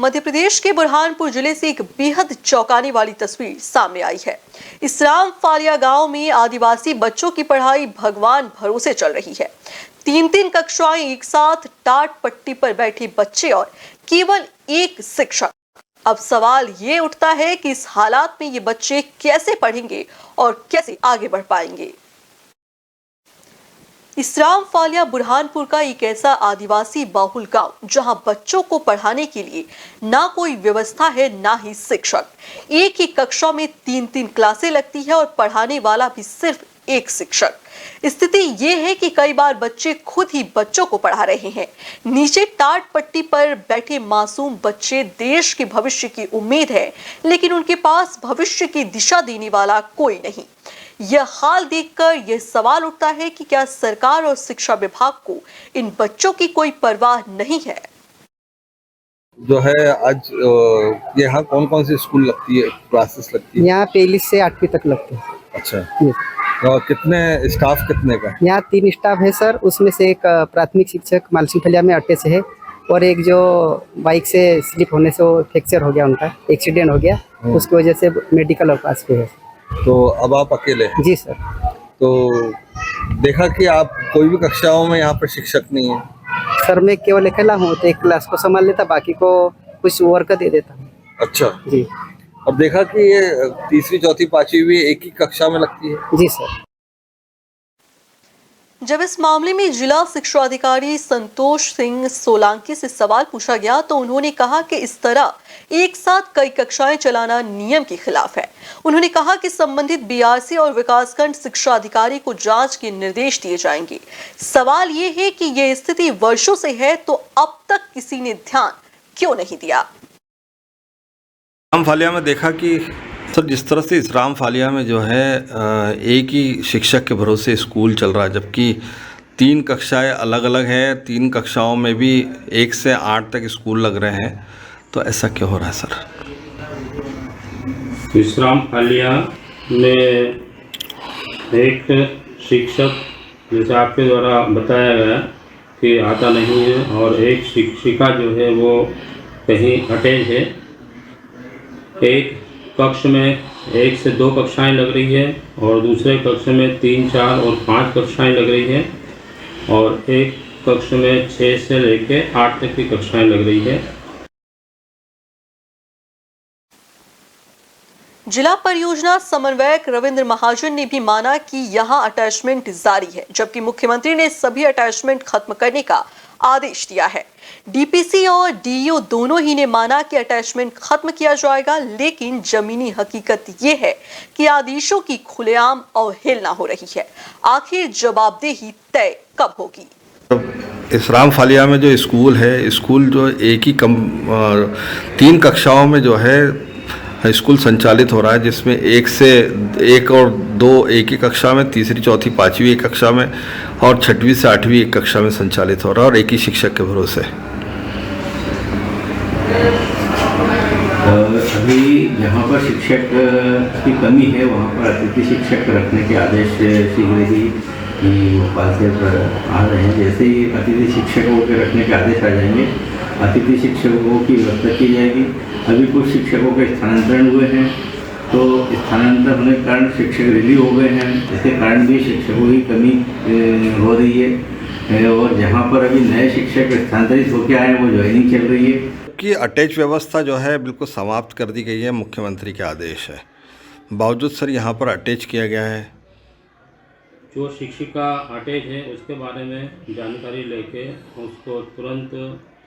मध्य प्रदेश के बुरहानपुर जिले से एक बेहद चौंकाने वाली तस्वीर सामने आई है। इस राम फालिया गांव में आदिवासी बच्चों की पढ़ाई भगवान भरोसे चल रही है। 3-3 कक्षाएं एक साथ टाट पट्टी पर बैठे बच्चे और केवल एक शिक्षक। अब सवाल ये उठता है कि इस हालात में ये बच्चे कैसे पढ़ेंगे और कैसे आगे बढ़ पाएंगे। इस राम फालिया बुरहानपुर का एक ऐसा आदिवासी बहुल गांव जहां बच्चों को पढ़ाने के लिए ना कोई व्यवस्था है ना ही शिक्षक। एक ही कक्षा में 3-3 क्लासें लगती है और पढ़ाने वाला भी सिर्फ एक शिक्षक। स्थिति ये है कि कई बार बच्चे खुद ही बच्चों को पढ़ा रहे हैं। नीचे टाट पट्टी पर बैठे मासूम बच्चे देश के भविष्य की उम्मीद है, लेकिन उनके पास भविष्य की दिशा देने वाला कोई नहीं। यह हाल देखकर यह सवाल उठता है कि क्या सरकार और शिक्षा विभाग को इन बच्चों की कोई परवाह नहीं है। जो है आज यहाँ कौन कौन सी स्कूल लगती है, क्लासेस लगती है? यहाँ 1 से 8वीं तक लगते हैं। अच्छा, और कितने स्टाफ कितने का? यहाँ 3 स्टाफ है सर। उसमें से एक प्राथमिक शिक्षक मालसिंह फलिया में अट्टे से है और एक जो बाइक से स्लिप होने से वो फ्रैक्चर हो गया, उनका एक्सीडेंट हो गया, उसकी वजह से मेडिकल अवकाश पे है। तो अब आप अकेले? जी सर। तो देखा कि आप कोई भी कक्षाओं में यहाँ पर शिक्षक नहीं है? सर मैं केवल अकेला हूँ, तो एक क्लास को संभाल लेता, बाकी को कुछ वर्क दे देता हूँ। अच्छा जी। अब देखा कि ये 3री, 4थी, 5वीं भी एक ही कक्षा में लगती है? जी सर। जब इस मामले में जिला शिक्षा अधिकारी संतोष सिंह सोलंकी से सवाल पूछा गया तो उन्होंने कहा कि इस तरह एक साथ कई कक्षाएं चलाना नियम के खिलाफ है। उन्होंने कहा कि संबंधित बीआरसी और विकासखंड शिक्षा अधिकारी को जांच के निर्देश दिए जाएंगे। सवाल ये है कि ये स्थिति वर्षों से है तो अब तक किसी ने ध्यान क्यों नहीं दिया। राम फालिया में देखा कि सर जिस तरह से इस राम फालिया में जो है एक ही शिक्षक के भरोसे स्कूल चल रहा है, जबकि 3 कक्षाएं अलग अलग हैं, 3 कक्षाओं में भी 1 से 8 तक स्कूल लग रहे हैं, तो ऐसा क्यों हो रहा है सर? इस राम फालिया में एक शिक्षक जैसे आपके द्वारा बताया गया कि आता नहीं है और एक शिक्षिका जो है वो कहीं अटैच है। एक कक्ष में 1 से 2 कक्षाएं लग रही है और दूसरे कक्ष में 3, 4 और 5 कक्षाएं लग रही है और एक कक्ष में 6 से लेकर 8 तक की कक्षाएं लग रही है। जिला परियोजना समन्वयक रविंद्र महाजन ने भी माना कि यहां अटैचमेंट जारी है, जबकि मुख्यमंत्री ने सभी अटैचमेंट खत्म करने का आदेश दिया है। डीपीसी और डीईओ दोनों ही ने माना कि अटैचमेंट खत्म किया जाएगा, लेकिन जमीनी हकीकत ये है कि आदेशों की खुलेआम अवहेलना हो रही है। आखिर जवाबदेही तय कब होगी? इस राम फालिया में जो स्कूल है, स्कूल जो एक ही 3 कक्षाओं में जो है स्कूल संचालित हो रहा है, जिसमें 1 से 1 और 2 एक ही कक्षा में, 3री, 4थी, 5वीं एक कक्षा में और 6वीं से 8वीं एक कक्षा में संचालित हो रहा है और एक ही शिक्षक के भरोसे। अभी जहाँ पर शिक्षक की कमी है वहाँ पर अतिथि शिक्षक रखने के आदेश शीघ्र ही भोपाल से आ रहे हैं। जैसे ही अतिथि शिक्षकों के रखने के आदेश आ जाएंगे, अतिथि शिक्षकों की व्यवस्था की जाएगी। अभी कुछ शिक्षकों के स्थानांतरण हुए हैं, तो स्थानांतरण होने के कारण शिक्षक रिलीव हो गए हैं, इसके कारण भी शिक्षकों की कमी हो रही है और जहाँ पर अभी नए शिक्षक स्थानांतरित होकर आए हैं वो ज्वाइनिंग चल रही है। कि अटैच व्यवस्था जो है बिल्कुल समाप्त कर दी गई है, मुख्यमंत्री के आदेश है, बावजूद सर यहाँ पर अटैच किया गया है। जो शिक्षिका अटैच है उसके बारे में जानकारी लेके उसको तुरंत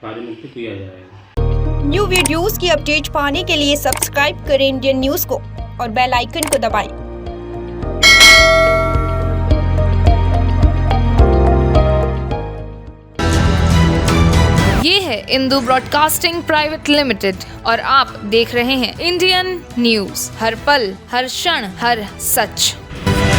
कार्यमुक्त किया जाएगा। न्यू वीडियोस की अपडेट पाने के लिए सब्सक्राइब करें इंडियन न्यूज को और बेल आइकन को दबाएं। ये है इंदू ब्रॉडकास्टिंग प्राइवेट लिमिटेड और आप देख रहे हैं इंडियन न्यूज, हर पल, हर क्षण, हर सच।